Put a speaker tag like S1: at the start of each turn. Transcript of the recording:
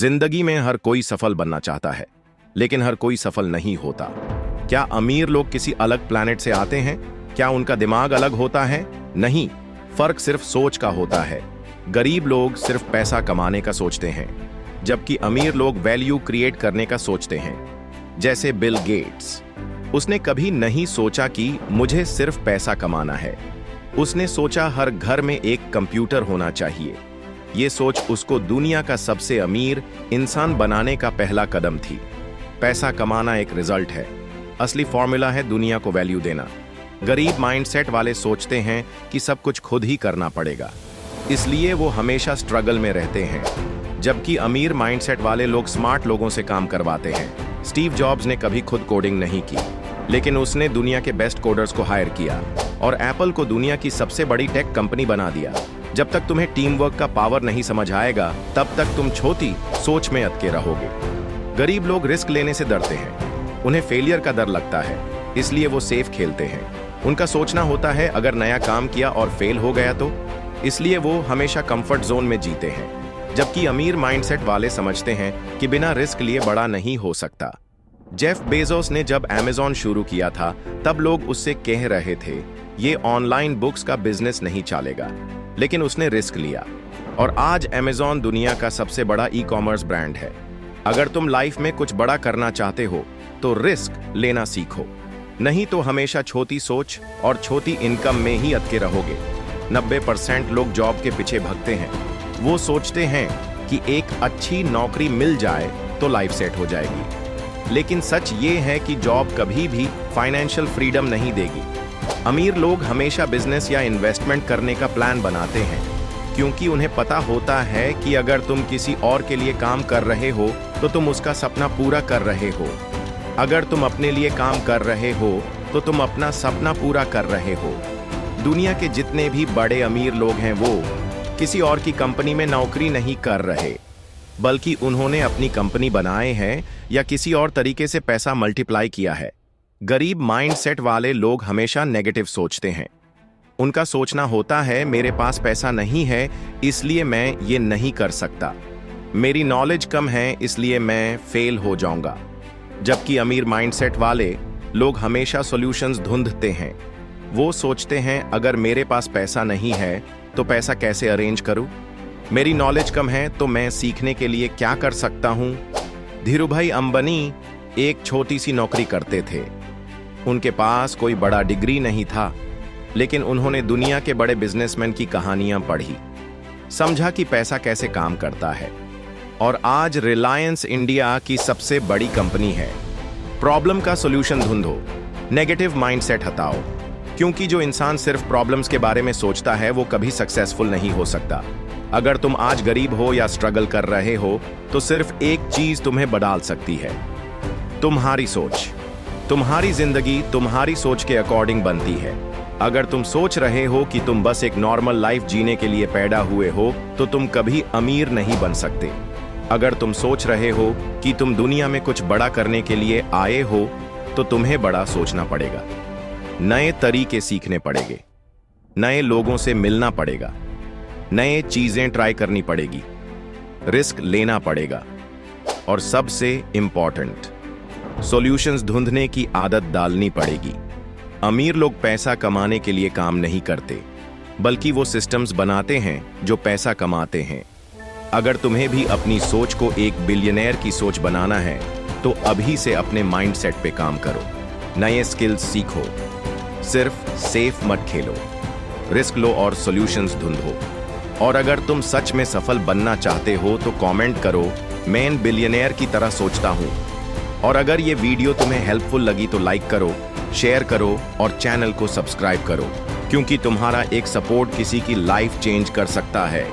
S1: जिंदगी में हर कोई सफल बनना चाहता है, लेकिन हर कोई सफल नहीं होता। क्या अमीर लोग किसी अलग प्लैनेट से आते हैं? क्या उनका दिमाग अलग होता है? नहीं, फर्क सिर्फ सोच का होता है। गरीब लोग सिर्फ पैसा कमाने का सोचते हैं, जबकि अमीर लोग वैल्यू क्रिएट करने का सोचते हैं। जैसे बिल गेट्स, उसने कभी नहीं सोचा कि मुझे सिर्फ पैसा कमाना है। उसने सोचा हर घर में एक कंप्यूटर होना चाहिए। ये सोच उसको दुनिया का सबसे अमीर इंसान बनाने का पहला कदम थी। पैसा कमाना एक रिजल्ट है, असली फॉर्मूला है दुनिया को वैल्यू देना। गरीब माइंडसेट वाले सोचते हैं कि सब कुछ खुद ही करना पड़ेगा, इसलिए वो हमेशा स्ट्रगल में रहते हैं। जबकि अमीर माइंडसेट वाले लोग स्मार्ट लोगों से काम करवाते हैं। स्टीव जॉब्स ने कभी खुद कोडिंग नहीं की, लेकिन उसने दुनिया के बेस्ट कोडर्स को हायर किया और एप्पल को दुनिया की सबसे बड़ी टेक कंपनी बना दिया। जब तक तुम्हें टीम वर्क का पावर नहीं समझ आएगा, तब तक तुम छोटी सोच में अटके रहोगे। गरीब लोग रिस्क लेने से डरते हैं, उन्हें फेलियर का डर लगता है, इसलिए वो सेफ खेलते हैं। उनका सोचना होता है अगर नया काम किया और फेल हो गया तो, इसलिए वो हमेशा कंफर्ट जोन में जीते हैं। जबकि अमीर माइंडसेट वाले समझते हैं कि बिना रिस्क लिए बड़ा नहीं हो सकता। जेफ बेजोस ने जब अमेज़न शुरू किया था, तब लोग उससे कह रहे थे ये ऑनलाइन बुक्स का बिजनेस नहीं चलेगा, लेकिन उसने रिस्क लिया और आज अमेज़न दुनिया का सबसे बड़ा ई-कॉमर्स ब्रांड है। अगर तुम लाइफ में कुछ बड़ा करना चाहते हो तो रिस्क लेना सीखो, नहीं तो हमेशा छोटी सोच और छोटी इनकम में ही अटके रहोगे। 90% लोग जॉब के पीछे भागते हैं। वो सोचते हैं कि एक अच्छी नौकरी मिल जाए तो लाइफ सेट हो जाएगी, लेकिन सच ये है कि जॉब कभी भी फाइनेंशियल फ्रीडम नहीं देगी। अमीर लोग हमेशा बिजनेस या इन्वेस्टमेंट करने का प्लान बनाते हैं, क्योंकि उन्हें पता होता है कि अगर तुम किसी और के लिए काम कर रहे हो तो तुम उसका सपना पूरा कर रहे हो। अगर तुम अपने लिए काम कर रहे हो तो तुम अपना सपना पूरा कर रहे हो। दुनिया के जितने भी बड़े अमीर लोग हैं वो किसी और की कंपनी में नौकरी नहीं कर रहे, बल्कि उन्होंने अपनी कंपनी बनाए हैं या किसी और तरीके से पैसा मल्टीप्लाई किया है। गरीब माइंडसेट वाले लोग हमेशा नेगेटिव सोचते हैं। उनका सोचना होता है मेरे पास पैसा नहीं है इसलिए मैं ये नहीं कर सकता, मेरी नॉलेज कम है इसलिए मैं फेल हो जाऊंगा। जबकि अमीर माइंडसेट वाले लोग हमेशा सॉल्यूशंस ढूंढते हैं। वो सोचते हैं अगर मेरे पास पैसा नहीं है तो पैसा कैसे अरेंज करूं, मेरी नॉलेज कम है तो मैं सीखने के लिए क्या कर सकता हूं। धीरूभाई अंबानी एक छोटी सी नौकरी करते थे। उनके पास कोई बड़ा डिग्री नहीं था, लेकिन उन्होंने दुनिया के बड़े बिजनेसमैन की कहानियां पढ़ी, समझा कि पैसा कैसे काम करता है, और आज रिलायंस इंडिया की सबसे बड़ी कंपनी है। प्रॉब्लम का सॉल्यूशन ढूंढो, नेगेटिव माइंडसेट हटाओ, क्योंकि जो इंसान सिर्फ प्रॉब्लम्स के बारे में सोचता है वो कभी सक्सेसफुल नहीं हो सकता। अगर तुम आज गरीब हो या स्ट्रगल कर रहे हो तो सिर्फ एक चीज तुम्हें बदल सकती है, तुम्हारी सोच। तुम्हारी जिंदगी तुम्हारी सोच के अकॉर्डिंग बनती है। अगर तुम सोच रहे हो कि तुम बस एक नॉर्मल लाइफ जीने के लिए पैदा हुए हो तो तुम कभी अमीर नहीं बन सकते। अगर तुम सोच रहे हो कि तुम दुनिया में कुछ बड़ा करने के लिए आए हो तो तुम्हें बड़ा सोचना पड़ेगा, नए तरीके सीखने पड़ेंगे, नए लोगों से मिलना पड़ेगा, नए चीजें ट्राई करनी पड़ेगी, रिस्क लेना पड़ेगा, और सबसे इंपॉर्टेंट सॉल्यूशंस ढूंढने की आदत डालनी पड़ेगी। अमीर लोग पैसा कमाने के लिए काम नहीं करते, बल्कि वो सिस्टम्स बनाते हैं जो पैसा कमाते हैं। अगर तुम्हें भी अपनी सोच को एक बिलियनेयर की सोच बनाना है तो अभी से अपने माइंडसेट पे काम करो, नए स्किल्स सीखो, सिर्फ सेफ मत खेलो, रिस्क लो और सॉल्यूशंस ढूंढो। और अगर तुम सच में सफल बनना चाहते हो तो कमेंट करो मैं बिलियनेयर की तरह सोचता हूं। और अगर ये वीडियो तुम्हें हेल्पफुल लगी तो लाइक करो, शेयर करो और चैनल को सब्सक्राइब करो, क्योंकि तुम्हारा एक सपोर्ट किसी की लाइफ चेंज कर सकता है।